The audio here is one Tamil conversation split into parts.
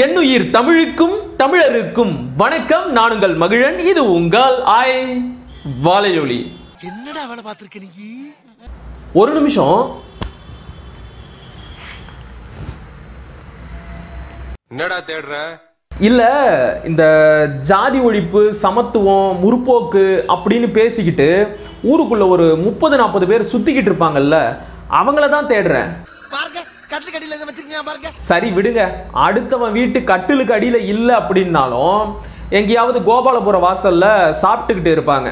என்னுயிர் தமிழுக்கும் தமிழருக்கும் வணக்கம். நான் உங்கள் மகிழன். இது உங்கள் வாழையொலி. என்னடா வேலை பார்த்திருக்க நீ? ஒரு நிமிஷம். என்னடா தேடுற? இல்ல, இந்த ஜாதி ஒழிப்பு, சமத்துவம், முற்போக்கு அப்படின்னு பேசிக்கிட்டு ஊருக்குள்ள ஒரு 30-40 பேர் சுத்திக்கிட்டு இருப்பாங்கல்ல, அவங்கள தான் தேடுறேன். சரி விடுங்க, அடுத்தவன் வீட்டு கட்டிலுக்கு அடியில இல்ல அப்படின்னாலும் எங்கேயாவது கோபாலபுர வாசல்ல சாப்பிட்டுக்கிட்டு இருப்பாங்க.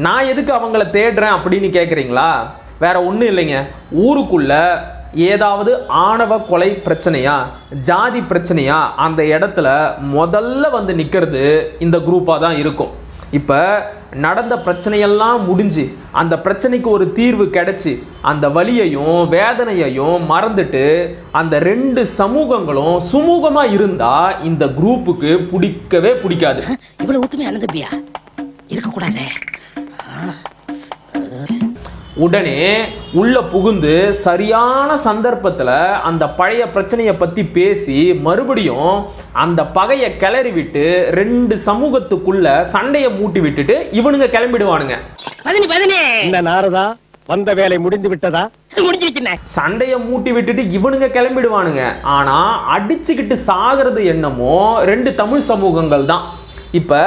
நான் எதுக்கு அவங்கள தேடுறேன் அப்படின்னு கேக்குறீங்களா? வேற ஒண்ணும் இல்லைங்க. ஊருக்குள்ள ஏதாவது ஆணவ கொலை பிரச்சனையா, ஜாதி பிரச்சனையா, அந்த இடத்துல முதல்ல வந்து நிக்கிறது இந்த குரூப்பா தான் இருக்கும். இப்ப நடந்த பிரச்சனையெல்லாம் முடிஞ்சு அந்த பிரச்சனைக்கு ஒரு தீர்வு கிடைச்சி அந்த வலியையும் வேதனையையும் மறந்துட்டு அந்த ரெண்டு சமூகங்களும் சுமூகமா இருந்தா இந்த குரூப்புக்கு பிடிக்கவே பிடிக்காது. இவ்வளவு ஒத்துமையா தம்பியா இருக்க கூடாது. உடனே உள்ள புகுந்து சரியான சந்தர்ப்பத்துல அந்த பழைய பிரச்சனையை பத்தி பேசி மறுபடியும் அந்த பகையை கிளறி விட்டு ரெண்டு சமூகத்துக்குள்ள சண்டையை மூட்டி விட்டுட்டு இவனுங்க கிளம்பிடுவானுங்க. நாரதா வந்த வேலை முடிந்து விட்டதா? சண்டையை மூட்டி விட்டுட்டு இவனுங்க கிளம்பிடுவானுங்க. ஆனா அடிச்சுக்கிட்டு சாகிறது என்னமோ ரெண்டு தமிழ் சமூகங்கள் தான். இப்ப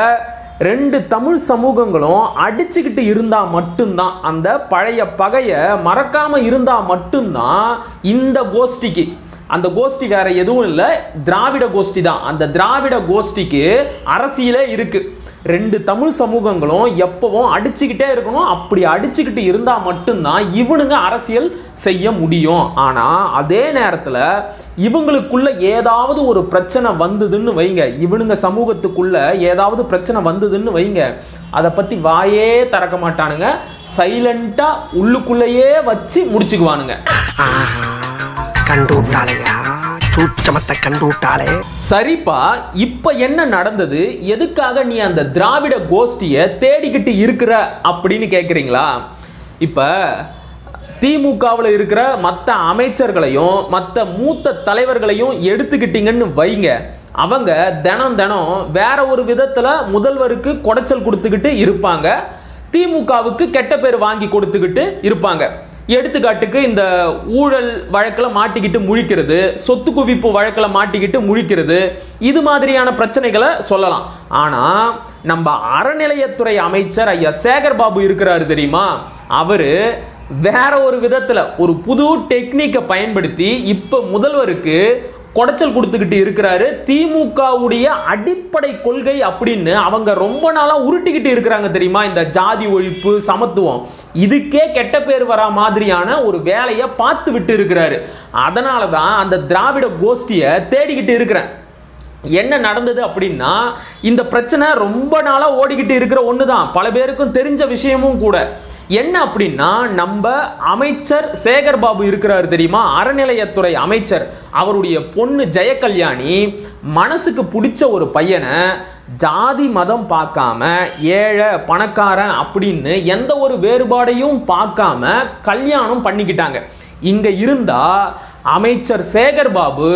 ரெண்டு தமிழ் சமூகங்களும் அடிச்சுக்கிட்டு இருந்தா மட்டும்தான், அந்த பழைய பகையை மறக்காம இருந்தா மட்டும்தான் இந்த கோஷ்டிக்கு, அந்த கோஷ்டி வேற எதுவும் இல்லை, திராவிட கோஷ்டி தான். அந்த திராவிட கோஷ்டிக்கு அரசியலே இருக்கு. ரெண்டு தமிழ் சமூகங்களும் எப்பவும் அடிச்சுக்கிட்டே இருக்கணும். அப்படி அடிச்சுக்கிட்டு இருந்தா மட்டும்தான் இவனுங்க அரசியல் செய்ய முடியும். ஆனா அதே நேரத்துல இவங்களுக்குள்ள ஏதாவது ஒரு பிரச்சனை வந்ததுன்னு வைங்க, இவனுங்க சமூகத்துக்குள்ள ஏதாவது பிரச்சனை வந்ததுன்னு வைங்க, அதை பத்தி வாயே திறக்க மாட்டானுங்க. சைலண்டா உள்ளுக்குள்ளேயே வச்சு முடிச்சுக்குவானுங்க. சரிப்பா, இப்ப என்ன நடந்தது? எதுக்காக நீ அந்த திராவிட கோஷ்டியை தேடிக்கிட்டு இருக்கிற அப்படின்னு கேக்குறீங்களா? இப்ப திமுகவில் இருக்கிற மற்ற அமைச்சர்களையும் மற்ற மூத்த தலைவர்களையும் எடுத்துக்கிட்டீங்கன்னு வைங்க, அவங்க தினம் தினம் வேற ஒரு விதத்துல முதல்வருக்கு குடைச்சல் கொடுத்துக்கிட்டு இருப்பாங்க, திமுகவுக்கு கெட்ட பேர் வாங்கி கொடுத்துக்கிட்டு இருப்பாங்க. எடுத்துக்காட்டுக்கு இந்த ஊழல் வழக்கில் மாட்டிக்கிட்டு முழிக்கிறது, சொத்து குவிப்பு வழக்கில் மாட்டிக்கிட்டு முழிக்கிறது, இது மாதிரியான பிரச்சனைகளை சொல்லலாம். ஆனா நம்ம அறநிலையத்துறை அமைச்சர் ஐயா சேகர் பாபு இருக்கிறாரு தெரியுமா, அவரு வேற ஒரு விதத்துல ஒரு புது டெக்னிக்கை பயன்படுத்தி இப்ப முதல்வருக்கு குடைச்சல் கொடுத்துக்கிட்டு இருக்கிறாரு. திமுகவுடைய அடிப்படை கொள்கை அப்படின்னு அவங்க ரொம்ப நாளா உருட்டிக்கிட்டு இருக்கிறாங்க தெரியுமா, இந்த ஜாதி ஒழிப்பு, சமத்துவம், இதுக்கே கெட்ட பேர் வரா மாதிரியான ஒரு வேலையை பார்த்து விட்டு இருக்கிறாரு. அதனாலதான் அந்த திராவிட கோஷ்டியை தேடிக்கிட்டு இருக்கிறேன். என்ன நடந்தது அப்படின்னா, இந்த பிரச்சனை ரொம்ப நாளா ஓடிக்கிட்டு இருக்கிற ஒண்ணுதான், பல பேருக்கும் தெரிஞ்ச விஷயமும் கூட. என்ன அப்படின்னா, நம்ம அமைச்சர் சேகர் பாபு இருக்கிறார் தெரியுமா, அறநிலையத்துறை அமைச்சர், அவருடைய பொண்ணு ஜெயகல்யாணி மனசுக்கு பிடிச்ச ஒரு பையனை ஜாதி மதம் பார்க்காம, ஏழை பணக்காரன் அப்படின்னு எந்த ஒரு வேறுபாடையும் பார்க்காம கல்யாணம் பண்ணிக்கிட்டாங்க. இங்க இருந்தா அமைச்சர் சேகர் பாபு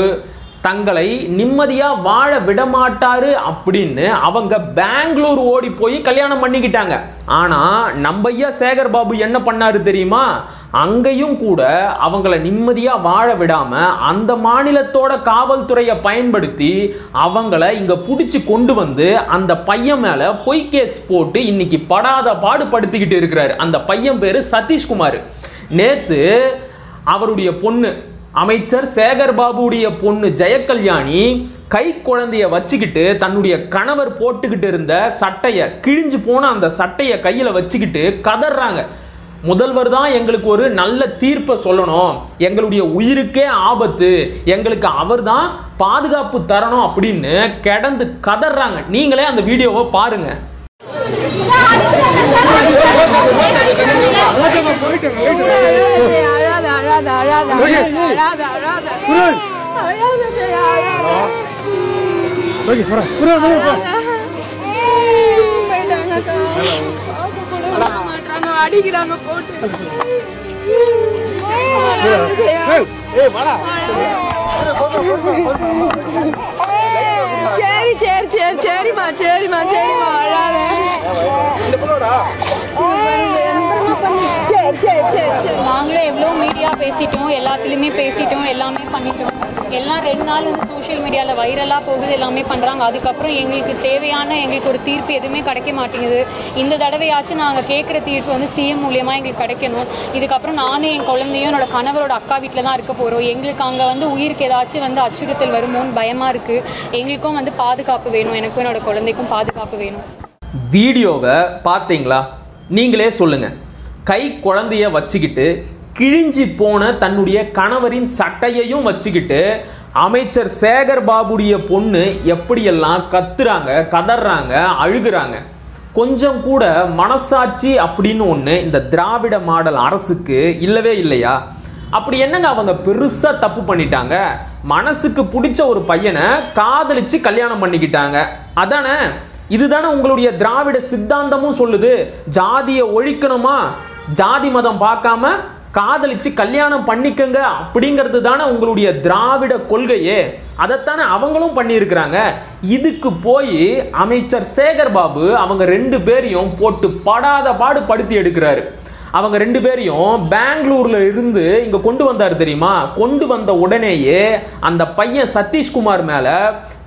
தங்களை நிம்மதியா வாழ விடமாட்டாரு அப்படின்னு அவங்க பெங்களூர் ஓடி போய் கல்யாணம் பண்ணிக்கிட்டாங்க. ஆனா நம்ம ஐயா சேகர் பாபு என்ன பண்ணாரு தெரியுமா, அங்கேயும் கூட அவங்களை நிம்மதியா வாழ விடாம அந்த மாநிலத்தோட காவல்துறையை பயன்படுத்தி அவங்கள இங்க புடிச்சு கொண்டு வந்து அந்த பையன் மேல பொய் கேஸ் போட்டு இன்னைக்கு படாத பாடுபடுத்திக்கிட்டு இருக்கிறாரு. அந்த பையன் பேரு சதீஷ்குமார். நேத்து அவருடைய பொண்ணு அமைச்சர் சேகர் பாபுடைய பொண்ணு ஜெயகல்யாணி கை குழந்தைய வச்சுக்கிட்டு தன்னுடைய கணவர் போட்டுக்கிட்டு இருந்த சட்டைய, கிழிஞ்சு போன அந்த சட்டையை கையில வச்சுக்கிட்டு கதறாங்க. முதல்வர் தான் எங்களுக்கு ஒரு நல்ல தீர்ப்பை சொல்லணும், எங்களுடைய உயிருக்கே ஆபத்து, எங்களுக்கு அவர் தான் பாதுகாப்பு தரணும் அப்படின்னு கிடந்து கதறாங்க. நீங்களே அந்த வீடியோவை பாருங்க. அடிக்கிறாங்க போட்டு. சரிம்மா சரிம்மா சரிம்மா அழாத. சரி சரி சரி சரி. நாங்களும் எவ்வளோ மீடியா பேசிட்டோம், எல்லாத்துலேயுமே பேசிட்டோம், எல்லாமே பண்ணிட்டோம். எல்லாம் 2 நாள் வந்து சோஷியல் மீடியாவில் வைரலாக போகுது, எல்லாமே பண்ணுறாங்க. அதுக்கப்புறம் எங்களுக்கு தேவையான எங்களுக்கு ஒரு தீர்ப்பு எதுவுமே கிடைக்க மாட்டேங்குது. இந்த தடவையாச்சும் நாங்கள் கேட்குற தீர்ப்பு வந்து சிஎம் மூலியமாக எங்களுக்கு கிடைக்கணும். இதுக்கப்புறம் நானும் என் குழந்தையும் என்னோட கணவரோட அக்கா வீட்டில் தான் இருக்க போகிறோம். எங்களுக்கு அங்கே வந்து உயிருக்கு ஏதாச்சும் வந்து அச்சுறுத்தல் வருமோன்னு பயமாக இருக்குது. எங்களுக்கும் வந்து பாதுகாப்பு வேணும், எனக்கும் என்னோட குழந்தைக்கும் பாதுகாப்பு வேணும். வீடியோவை பார்த்தீங்களா? நீங்களே சொல்லுங்க. கை குழந்தைய வச்சுக்கிட்டு கிழிஞ்சி போன தன்னுடைய கணவரின் சட்டையையும் வச்சுக்கிட்டு அமைச்சர் சேகர் பாபுடைய பொண்ணு எப்படியெல்லாம் கத்துறாங்க, கதறாங்க, அழுகுறாங்க. கொஞ்சம் கூட மனசாட்சி அப்படின்னு ஒன்று இந்த திராவிட மாடல் அரசுக்கு இல்லவே இல்லையா? அப்படி என்னங்க அவங்க பெருசா தப்பு பண்ணிட்டாங்க? மனசுக்கு பிடிச்ச ஒரு பையனை காதலிச்சு கல்யாணம் பண்ணிக்கிட்டாங்க, அதானே? இதுதானே உங்களுடைய திராவிட சித்தாந்தமும் சொல்லுது. ஜாதியை ஒழிக்கணுமா, ஜாதி மதம் பார்க்காம காதலிச்சு கல்யாணம் பண்ணிக்கங்க அப்படிங்கிறது தானே உங்களுடைய திராவிட கொள்கையே. அதைத்தானே அவங்களும் பண்ணியிருக்கிறாங்க. இதுக்கு போய் அமைச்சர் சேகர் பாபு அவங்க 2 பேரையும் போட்டு படாத பாடு படுத்தி எடுக்கிறாரு. அவங்க 2 பேரையும் பெங்களூர்ல இருந்து இங்க கொண்டு வந்தார் தெரியுமா? கொண்டு வந்த உடனேயே அந்த பையன் சதீஷ்குமார் மேல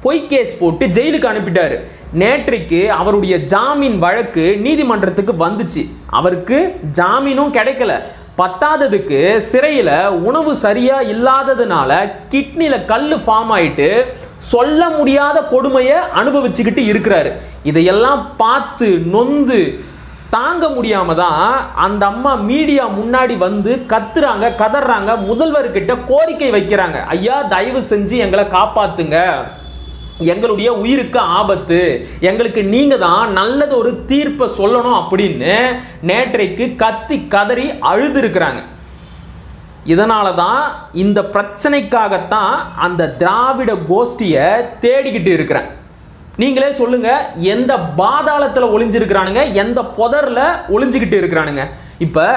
பொய் கேஸ் போட்டு ஜெயிலுக்கு அனுப்பிட்டாரு. நேற்றைக்கு அவருடைய ஜாமீன் வழக்கு நீதிமன்றத்துக்கு வந்துச்சு. அவருக்கு ஜாமீனும் கிடைக்கல. பத்தாததுக்கு சிறையில் உணவு சரியா இல்லாததுனால கிட்னில கல்லு ஃபார்ம் ஆயிட்டு சொல்ல முடியாத கொடுமையை அனுபவிச்சுக்கிட்டு இருக்கிறாரு. இதையெல்லாம் பார்த்து நொந்து தாங்க முடியாம தான் அந்த அம்மா மீடியா முன்னாடி வந்து கத்துறாங்க, கதறாங்க, முதல்வர்கிட்ட கோரிக்கை வைக்கிறாங்க. ஐயா, தயவு செஞ்சு எங்களை காப்பாத்துங்க, எங்களுடைய உயிருக்கு ஆபத்து, எங்களுக்கு நீங்க தான் நல்லது ஒரு தீர்ப்பை சொல்லணும் அப்படின்னு நேற்றைக்கு கத்தி கதறி அழுது இருக்கிறாங்க. இதனால தான் இந்த பிரச்சனைக்காகத்தான் அந்த திராவிட கோஷ்டியை தேடிக்கிட்டு இருக்கிறேன். நீங்களே சொல்லுங்க, எந்த பாதாளத்தில் ஒளிஞ்சிருக்கிறானுங்க, எந்த புதர்ல ஒளிஞ்சுக்கிட்டு இருக்கிறானுங்க? இப்ப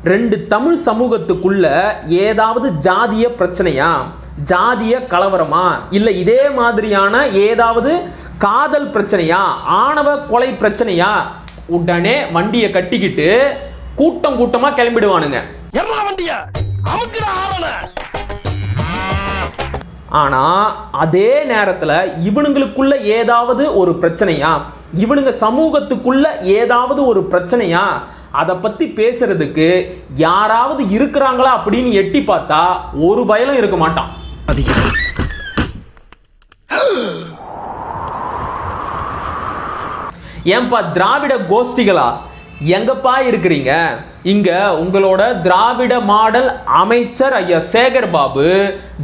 2 தமிழ் சமூகத்துக்குள்ள ஏதாவது ஜாதிய பிரச்சனையா, ஜாதிய கலவரமா, இல்ல இதே மாதிரியான ஏதாவது காதல் பிரச்சனையா, ஆணவ கொலை பிரச்சனையா, உடனே வண்டியை கட்டிக்கிட்டு கூட்டம் கூட்டமா கிளம்பிடுவானுங்க. ஆனா அதே நேரத்துல இவனுங்களுக்குள்ள ஏதாவது ஒரு பிரச்சனையா, இவனுங்க சமூகத்துக்குள்ள ஏதாவது ஒரு பிரச்சனையா, அதை பத்தி பேசுறதுக்கு யாராவது இருக்கிறாங்களா அப்படின்னு எட்டி பார்த்தா ஒரு பயலும் இருக்க மாட்டான். ஏன்பா திராவிட கோஷ்டிகளா, எங்கப்பா இருக்கிறீங்க? இங்க உங்களோட திராவிட மாடல் அமைச்சர் ஐயா சேகர் பாபு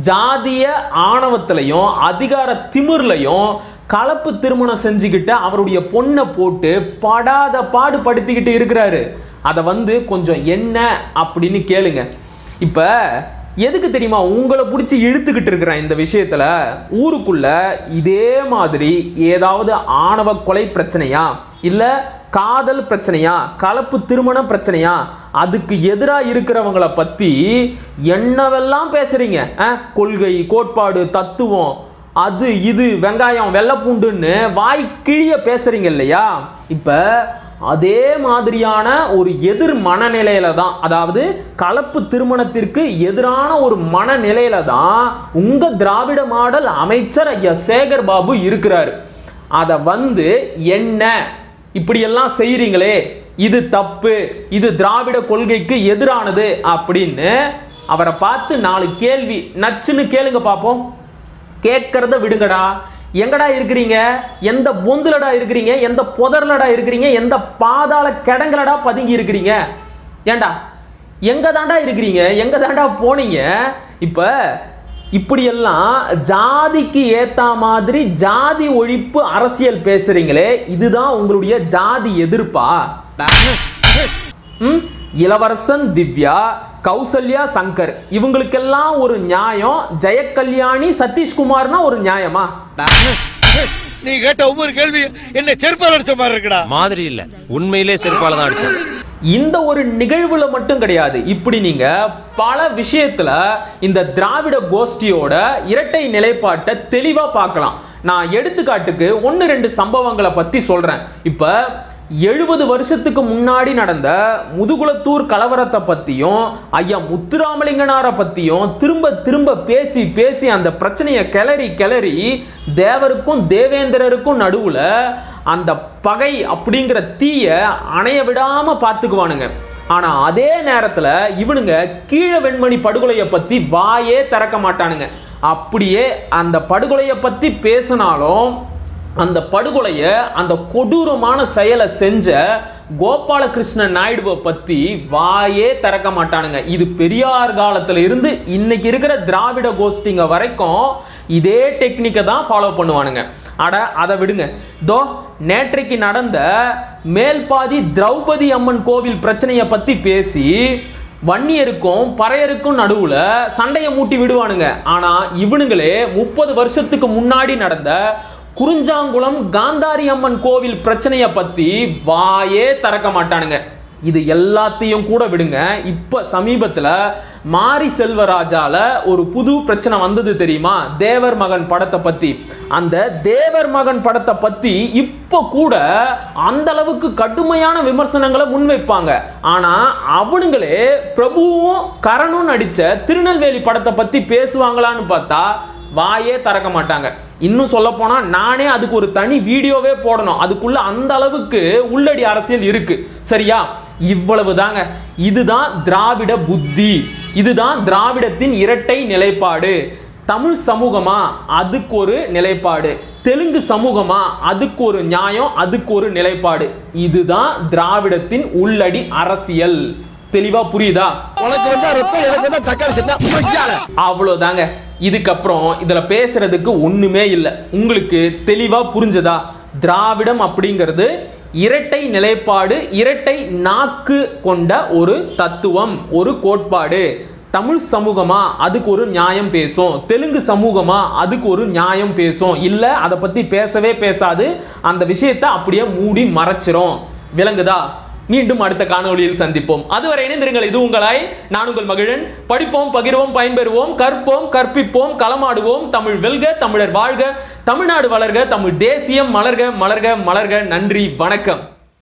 ஜாதிய ஆணவத்திலையும் அதிகார திமிர்லையும் கலப்பு திருமணம் செஞ்சுக்கிட்டு அவருடைய பொண்ணை போட்டு படாத பாடு படுத்திக்கிட்டு இருக்கிறாரு. அதை வந்து கொஞ்சம் என்ன அப்படின்னு கேளுங்க. இப்ப எதுக்கு தெரியுமா உங்களை பிடிச்சி இழுத்துக்கிட்டு இருக்கிறேன் இந்த விஷயத்துல? ஊருக்குள்ள இதே மாதிரி ஏதாவது ஆணவ கொலை பிரச்சனையா, இல்ல காதல் பிரச்சனையா, கலப்பு திருமண பிரச்சனையா, அதுக்கு எதிராக இருக்கிறவங்களை பத்தி என்னவெல்லாம் பேசுறீங்க? கொள்கை, கோட்பாடு, தத்துவம், அது இது, வெங்காயம், வெள்ளைப்பூண்டுன்னு வாய் கிழிய பேசுறீங்க இல்லையா? இப்ப அதே மாதிரியான ஒரு எதிர் மனநிலையில தான், அதாவது கலப்பு திருமணத்திற்கு எதிரான ஒரு மனநிலையில தான் உங்க திராவிட மாடல் அமைச்சர் ஐயா சேகர் பாபு இருக்கிறாரு. அதை வந்து என்ன இப்படியெல்லாம் செய்றீங்களே, இது தப்பு, இது திராவிட கொள்கைக்கு எதிரானது அப்படின்னு அவரை பார்த்து 4 கேள்வி நச்சுன்னு கேளுங்க பாப்போம். கேட்கறத விடுங்கடா. எங்கடா இருக்கிறீங்க? எந்த பொந்துலடா இருக்கிறீங்க? எந்த புதர்லடா இருக்கிறீங்க? எந்த பாதாள கிடங்களடா பதுங்கி இருக்கிறீங்க? ஏண்டா எங்க தாண்டா இருக்கிறீங்க? எங்க தாண்டா போனீங்க? இப்ப இப்படியெல்லாம் ஜாதிக்கு ஏத்த மாதிரி ஜாதி ஒழிப்பு அரசியல் பேசுறீங்களே, இதுதான் உங்களுடைய ஜாதி எதிர்ப்பா? இளவரசன் திவ்யா, கௌசல்யா சங்கர், இவங்களுக்கெல்லாம் ஒரு நியாயம், ஜெயக்கல்யாணி சதீஷ்குமார்னா ஒரு நியாயமா? நீ கேட்ட ஒவ்வொரு கேள்வி என்ன செருப்பால அடிச்ச மாதிரி இருக்குடா. மாதிரி இல்ல, உண்மையிலே செருப்பால தான் அடிச்சேன். இந்த ஒரு நிகழ்வுல மட்டும் கிடையாது, இப்படி நீங்க பல விஷயத்துல இந்த திராவிட கோஷ்டியோட இரட்டை நிலைப்பாட்டை தெளிவா பார்க்கலாம். நான் எடுத்துக்காட்டுக்கு 1-2 சம்பவங்களை பத்தி சொல்றேன். இப்ப 70 வருஷத்துக்கு முன்னாடி நடந்த முதுகுளத்தூர் கலவரத்தை பத்தியும் ஐயா முத்துராமலிங்கனாரை பத்தியும் திரும்ப திரும்ப பேசி பேசி அந்த பிரச்சனையை கிளறி தேவருக்கும் தேவேந்திரருக்கும் நடுவுல அந்த பகை அப்படிங்கிற தீய அணைய விடாம பார்த்துக்குவானுங்க. ஆனா அதே நேரத்துல இவனுங்க கீழ வெண்மணி படுகொலையை பத்தி வாயே திறக்க மாட்டானுங்க. அப்படியே அந்த படுகொலையை பத்தி பேசினாலும் அந்த படுகொலையை அந்த கொடூரமான செயலை செஞ்ச கோபாலகிருஷ்ண நாயுடுவை பத்தி வாயே திறக்க மாட்டானுங்க. இது பெரியார் காலத்துல இருந்து இன்னைக்கு இருக்கிற திராவிட கோஷ்டிங்க வரைக்கும் இதே டெக்னிக்கை தான் ஃபாலோ பண்ணுவானுங்க. அட அதை விடுங்க. நேற்றைக்கு நடந்த மேல்பாதி திரௌபதி அம்மன் கோவில் பிரச்சனையை பத்தி பேசி வன்னியருக்கும் பறையருக்கும் நடுவுல சண்டையை மூட்டி விடுவானுங்க. ஆனா இவனுங்களே 30 வருஷத்துக்கு முன்னாடி நடந்த குறிஞ்சாங்குளம் காந்தாரி அம்மன் கோவில் பிரச்சனையை பத்தி வாயே திறக்க மாட்டானுங்க. இது எல்லாத்தையும் கூட விடுங்க. இப்ப சமீபத்துல மாரி செல்வராஜால ஒரு புது பிரச்சனை வந்தது தெரியுமா? தேவர் மகன் படத்தை பத்தி. அந்த தேவர் மகன் படத்தை பத்தி இப்ப கூட அந்த அளவுக்கு கடுமையான விமர்சனங்களை முன்வைப்பாங்க. ஆனா அவனுங்களே பிரபுவும் கரணும் நடிச்ச திருநெல்வேலி படத்தை பத்தி பேசுவாங்களான்னு பார்த்தா வாயே திறக்க மாட்டாங்க. இன்னும் சொல்ல போனா நானே அதுக்கு ஒரு தனி வீடியோவே போடணும். அதுக்குள்ள அந்த அளவுக்கு உள்ளடி அரசியல் இருக்கு. சரியா? இவ்வளவு தாங்க. இதுதான் திராவிட புத்தி. இதுதான் திராவிடத்தின் இரட்டை நிலைப்பாடு. தமிழ் சமூகமா அதுக்கு ஒரு நிலைப்பாடு, தெலுங்கு சமூகமா அதுக்கு ஒரு நியாயம், அதுக்கு ஒரு நிலைப்பாடு. இதுதான் திராவிடத்தின் உள்ளடி அரசியல். தெளிவா புரியுதா? அவ்வளவுதாங்க. இதுக்கப்புறம் இதுல பேசுறதுக்கு ஒண்ணுமே இல்லை. உங்களுக்கு தெளிவா புரிஞ்சதா? திராவிடம் அப்படிங்கிறது இரட்டை நிலைப்பாடு, இரட்டை நாக்கு கொண்ட ஒரு தத்துவம், ஒரு கோட்பாடு. தமிழ் சமூகமா அதுக்கு ஒரு நியாயம் பேசும், தெலுங்கு சமூகமா அதுக்கு ஒரு நியாயம் பேசும். இல்ல அதை பத்தி பேசவே பேசாது, அந்த விஷயத்தை அப்படியே மூடி மறைச்சிரும். விளங்குதா? மீண்டும் அடுத்த காணொளியில் சந்திப்போம். அதுவரை இணைந்திருங்கள். இது உங்களாய் நான் உங்கள் மகிழன். படிப்போம், பகிர்வோம், பயன்பெறுவோம், கற்போம், கற்பிப்போம், களமாடுவோம். தமிழ் வெல்க, தமிழர் வாழ்க, தமிழ்நாடு வளர்க, தமிழ் தேசியம் மலர்க மலர்க மலர்க. நன்றி, வணக்கம்.